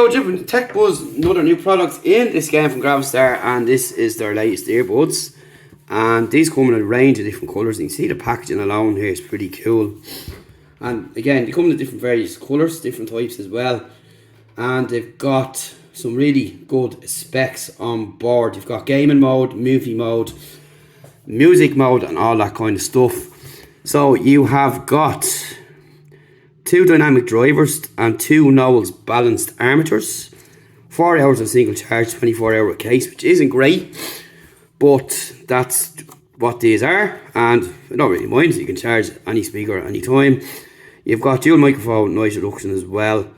Hello, different Tech Buzz, another new product in this game from GravaStar, and this is their latest earbuds. And these come in a range of different colours. You can see the packaging alone here is pretty cool. And again, they come in different various colours, different types as well. And they've got some really good specs on board. You've got gaming mode, movie mode, music mode, and all that kind of stuff. So you have got 2 dynamic drivers and 2 Knowles balanced armatures, 4 hours of single charge, 24-hour case, which isn't great, but that's what these are, and I don't really mind. You can charge any speaker any time. You've got dual microphone noise reduction as well,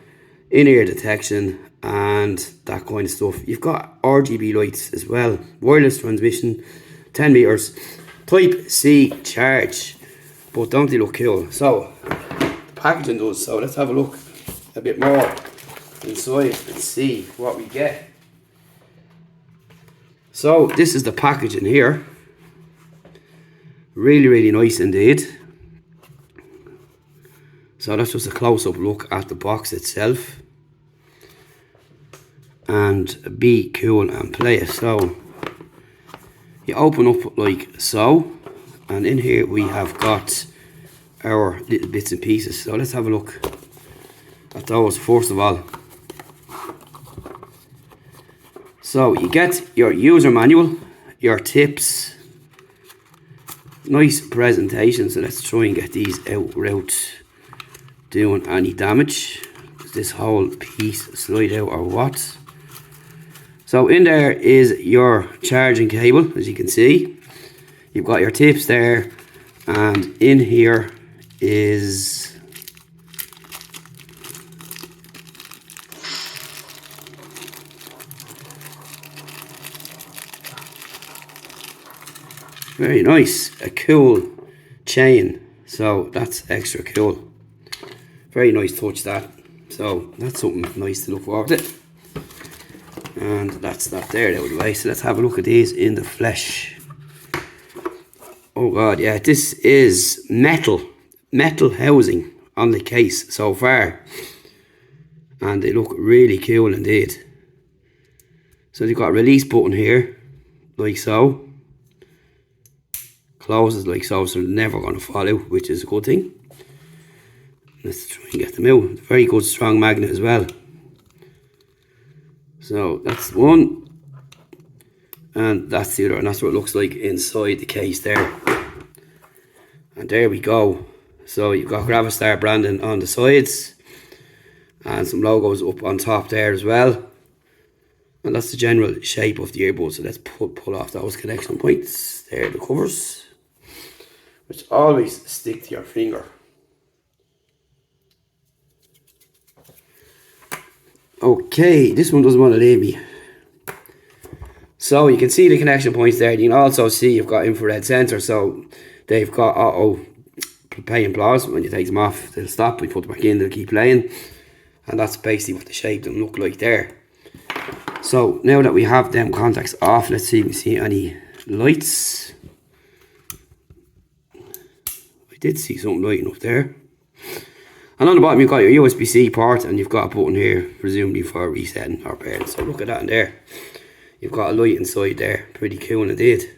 in-ear detection and that kind of stuff. You've got RGB lights as well, wireless transmission, 10 meters, type C charge. But don't they look cool? So packaging does. So let's have a look a bit more inside and see what we get. So this is the packaging here. Really nice indeed. So that's just a close-up look at the box itself. And be cool and play it. So you open up like so, and in here we have got our little bits and pieces. So let's have a look at those first of all. So you get your user manual, your tips, nice presentation. So let's try and get these out without doing any damage. Does this whole piece slide out or what? So in there is your charging cable, as you can see. You've got your tips there, and in here is very nice, a cool chain. So that's extra cool. Very nice touch that. So that's something nice to look forward to. And that's that there out of the way. So let's have a look at these in the flesh. Oh god, yeah, this is metal housing on the case so far, and they look really cool indeed. So they've got a release button here, like so, closes like so, so they're never going to fall out, which is a good thing. Let's try and get them out. Very good strong magnet as well. So that's one, and that's the other, and that's what it looks like inside the case there. And there we go. So you've got GravaStar branding on the sides and some logos up on top there as well. And that's the general shape of the earbud. So let's pull off those connection points. There are the covers, which always stick to your finger. Okay, this one doesn't want to leave me. So you can see the connection points there. You can also see you've got infrared sensor. So they've got auto play and pause. When you take them off, they'll stop. We put them back in, they'll keep playing. And that's basically what the shape them look like there. So now that we have them contacts off, let's see if we see any lights. I did see something lighting up there. And on the bottom you've got your USB-C port, and you've got a button here, presumably for resetting or pairing. So look at that in there. You've got a light inside there. Pretty cool indeed.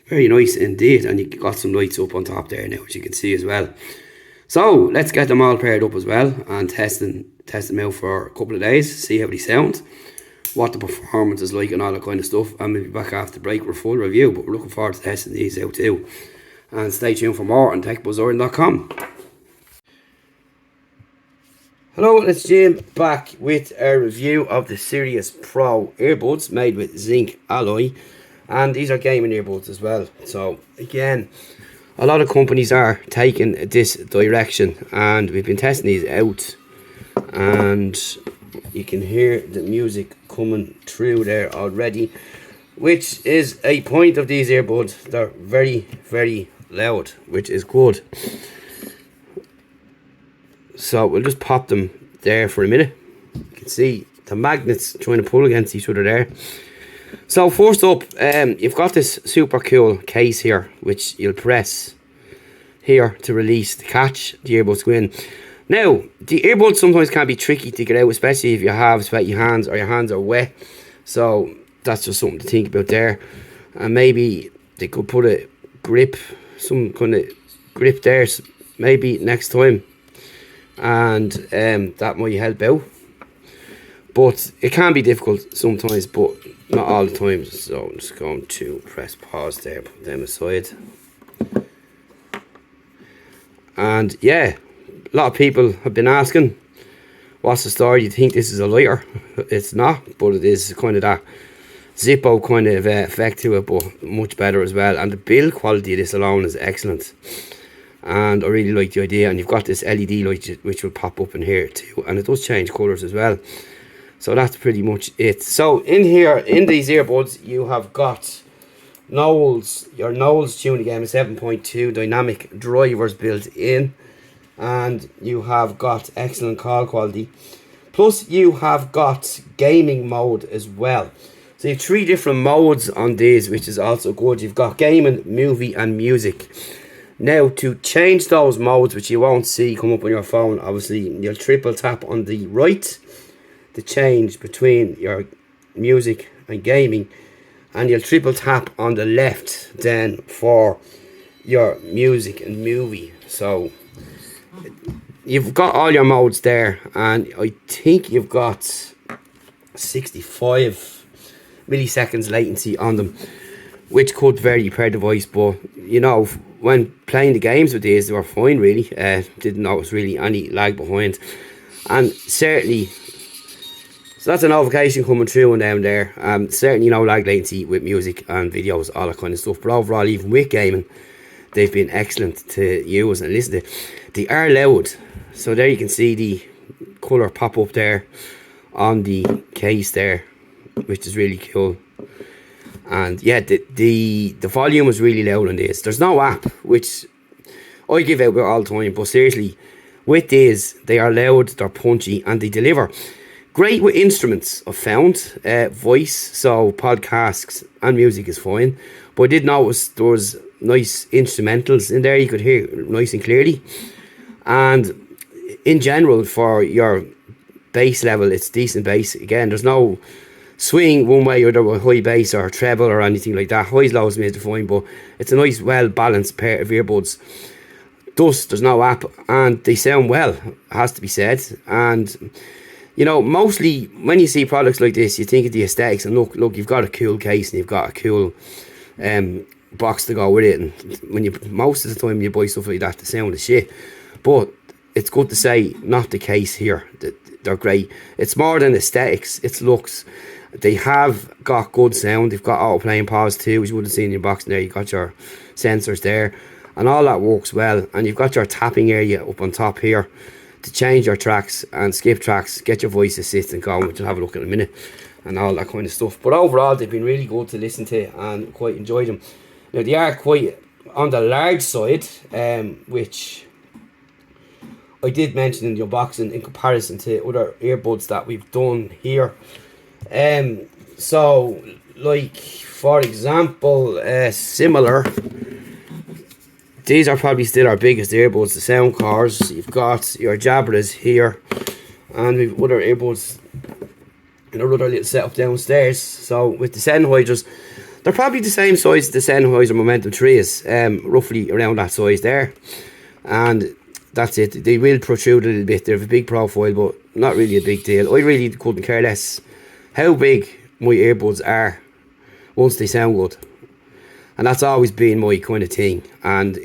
Very nice indeed. And you've got some lights up on top there now, as you can see as well. So let's get them all paired up as well and test them out for a couple of days. See how they sound, what the performance is like and all that kind of stuff. And we'll be back after the break with a full review. But we're looking forward to testing these out too. And stay tuned for more on techbuzzorin.com. Hello, it's Jim back with a review of the Sirius Pro Earbuds made with zinc alloy, and these are gaming earbuds as well. So again, a lot of companies are taking this direction, and we've been testing these out, and you can hear the music coming through there already, which is a point of these earbuds. They're very loud, which is good. So we'll just pop them there for a minute. You can see the magnets trying to pull against each other there. So first up, you've got this super cool case here, which you'll press here to release the catch. The earbuds go in. Now, the earbuds sometimes can be tricky to get out, especially if you have sweaty hands or your hands are wet. So that's just something to think about there. And maybe they could put a grip, some kind of grip there, maybe next time. And that might help out. But it can be difficult sometimes, but not all the time. So I'm just going to press pause there, put them aside. And yeah, a lot of people have been asking, what's the story? You think this is a lighter? It's not, but it is kind of that Zippo kind of effect to it, but much better as well. And the build quality of this alone is excellent. And I really like the idea. And you've got this LED light which will pop up in here too, and it does change colours as well. So that's pretty much it. So in here, in these earbuds, you have got your Knowles tuning again, 7.2 dynamic drivers built in. And you have got excellent call quality. Plus you have got gaming mode as well. So you have 3 different modes on these, which is also good. You've got gaming, movie and music. Now to change those modes, which you won't see come up on your phone, obviously you'll triple tap on the right to change between your music and gaming, and you'll triple tap on the left then for your music and movie. So you've got all your modes there, and I think you've got 65 milliseconds latency on them, which could vary per device, but you know, when playing the games with these, they were fine really. Didn't notice really any lag behind, and certainly, so that's a notification coming through and down there. Certainly no lag latency with music and videos, all that kind of stuff, but overall, even with gaming, they've been excellent to use and listen to. They are loud, so there you can see the colour pop up there on the case there, which is really cool. And yeah, the volume is really loud on this. There's no app, which I give out all the time, but seriously, with these, they are loud, they're punchy, and they deliver. Great with instruments, I've found. Voice, so podcasts and music is fine. But I did notice there was nice instrumentals in there, you could hear nice and clearly. And in general, for your bass level, it's decent bass. Again, there's no swing one way or the other, high bass or treble or anything like that. Highs, lows, mids are fine, but it's a nice, well-balanced pair of earbuds. Thus, there's no app, and they sound well, has to be said. And you know, mostly when you see products like this, you think of the aesthetics, and look, you've got a cool case and you've got a cool box to go with it. And when you, most of the time, you buy stuff like that, the sound is shit. But it's good to say, not the case here. They're great. It's more than aesthetics, it's looks. They have got good sound. They've got auto playing pause too, which you would have seen in your box there. You've got your sensors there, and all that works well. And you've got your tapping area up on top here to change your tracks and skip tracks, get your voice assistant going, which I'll have a look at in a minute, and all that kind of stuff. But overall, they've been really good to listen to and quite enjoyed them. Now, they are quite on the large side, which I did mention in the unboxing in comparison to other earbuds that we've done here. So, like, for example, similar, these are probably still our biggest earbuds, the Soundcores. You've got your Jabras here, and we've other earbuds in our other little setup downstairs. So with the Sennheisers, they're probably the same size as the Sennheiser Momentum 3 is, roughly around that size there. And that's it. They will protrude a little bit. They have a big profile, but not really a big deal. I really couldn't care less how big my earbuds are once they sound good. And that's always been my kind of thing. And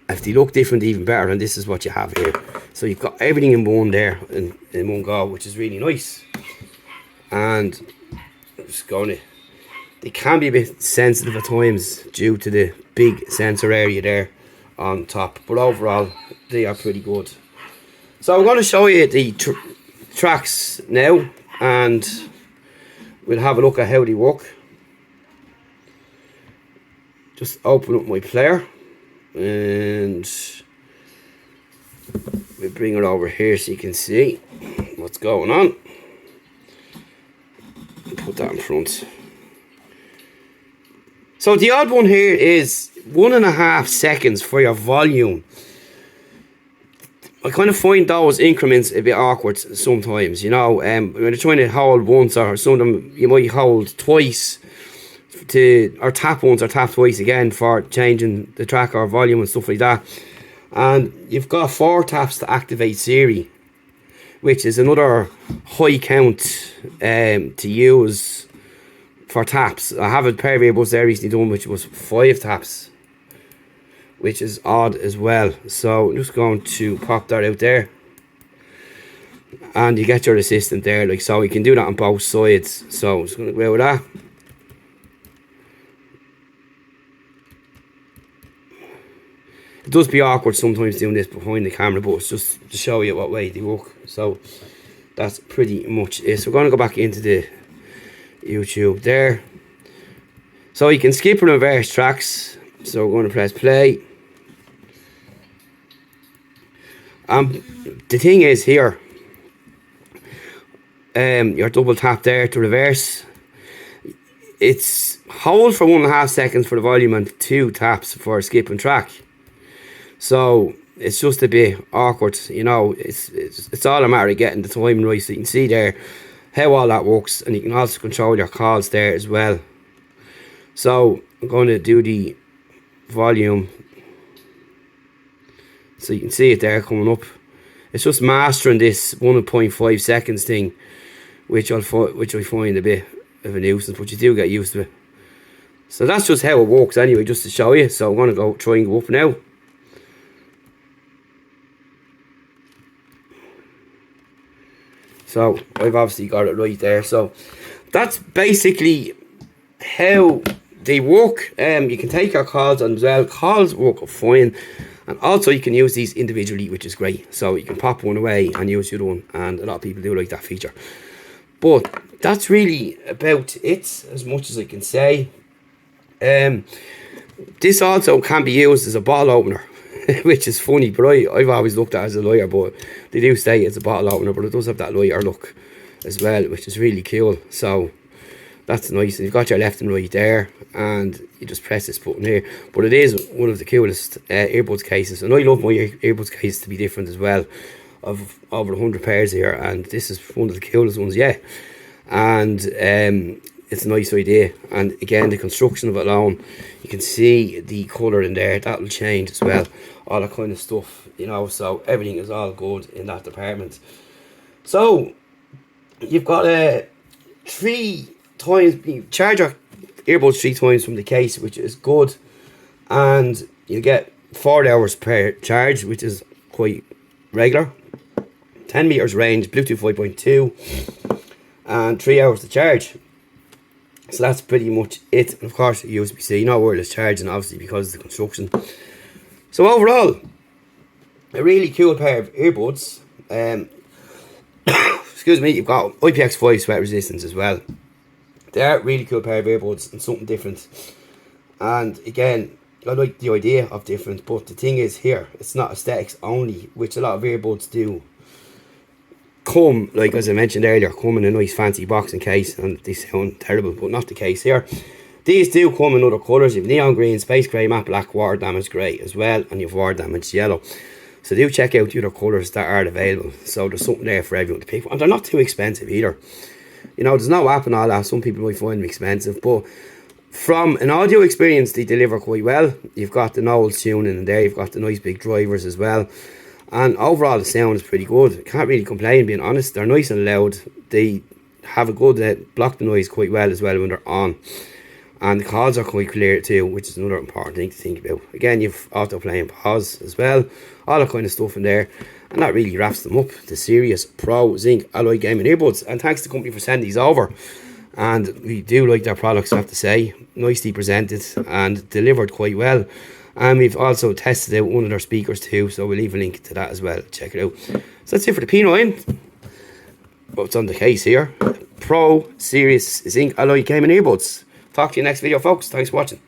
if they look different, even better. And this is what you have here. So you've got everything in one there, in one go, which is really nice. And I'm just going to, they can be a bit sensitive at times due to the big sensor area there on top. But overall, they are pretty good. So I'm going to show you the tracks now, and we'll have a look at how they work. Just open up my player, and we'll bring it over here so you can see what's going on. Put that in front. So the odd one here is 1.5 seconds for your volume. I kind of find those increments a bit awkward sometimes, you know. When you're trying to hold once, or some of them you might hold twice, or tap once or tap twice again for changing the track or volume and stuff like that. And you've got 4 taps to activate Siri, which is another high count to use for taps. I have a pair of earbuds there recently done, which was 5 taps, which is odd as well. So I'm just going to pop that out there, and you get your assistant there, like so. You can do that on both sides. So I'm just going to go with that. It does be awkward sometimes doing this behind the camera, but it's just to show you what way they work. So that's pretty much it. So we're going to go back into the YouTube there. So you can skip and reverse tracks. So we're going to press play. The thing is here, your double tap there to reverse. It's hold for 1.5 seconds for the volume and 2 taps for skip and track. So it's just a bit awkward, you know. It's all a matter of getting the timing right. So you can see there how all that works, and you can also control your calls there as well. So I'm going to do the volume, so you can see it there coming up. It's just mastering this 1.5 seconds thing, which I find a bit of a nuisance, but you do get used to it. So that's just how it works anyway, just to show you. So I'm going to try and go up now. So I've obviously got it right there. So that's basically how they work. You can take your calls on as well. Calls work fine, and also you can use these individually, which is great. So you can pop one away and use the other one, and a lot of people do like that feature. But that's really about it, as much as I can say. This also can be used as a bottle opener, which is funny, but I've always looked at it as a lighter, but they do say it's a bottle opener, but it does have that lighter look as well, which is really cool. So that's nice. And you've got your left and right there, and you just press this button here. But it is one of the coolest earbuds cases, and I love my earbuds case to be different as well. Of over 100 pairs here, and this is one of the coolest ones yet. And it's a nice idea. And again, the construction of it alone, you can see the colour in there, that will change as well, all that kind of stuff, you know. So everything is all good in that department. So you've got 3 times, you charge your earbuds 3 times from the case, which is good, and you get 4 hours per charge, which is quite regular. 10 meters range, Bluetooth 5.2, and 3 hours to charge. So that's pretty much it. And of course, USB-C, no wireless charging, obviously, because of the construction. So overall, a really cool pair of earbuds. Excuse me, you've got IPX5 sweat resistance as well. They are a really cool pair of earbuds and something different. And again, I like the idea of different, but the thing is here, it's not aesthetics only, which a lot of earbuds do. Come, like as I mentioned earlier, come in a nice fancy box and case, and they sound terrible, but not the case here. These do come in other colours. You have neon green, space grey, matte black, water damaged grey as well, and you have water damaged yellow. So do check out the other colours that are available. So there's something there for everyone to pick from, and they're not too expensive either. You know, there's no app and all that. Some people might find them expensive, but from an audio experience, they deliver quite well. You've got the Knowles tuning in there, you've got the nice big drivers as well. And overall the sound is pretty good. Can't really complain, being honest. They're nice and loud. They have a good block the noise quite well as well when they're on. And the calls are quite clear too, which is another important thing to think about. Again, you've auto play and pause as well. All that kind of stuff in there. And that really wraps them up. The Sirius Pro Zinc Alloy Gaming Earbuds. And thanks to the company for sending these over. And we do like their products, I have to say. Nicely presented and delivered quite well. And we've also tested out one of their speakers too, so we'll leave a link to that as well. Check it out. So that's it for the P9. What's on the case here? Pro Sirius Zinc Alloy Gaming Earbuds. Talk to you next video, folks. Thanks for watching.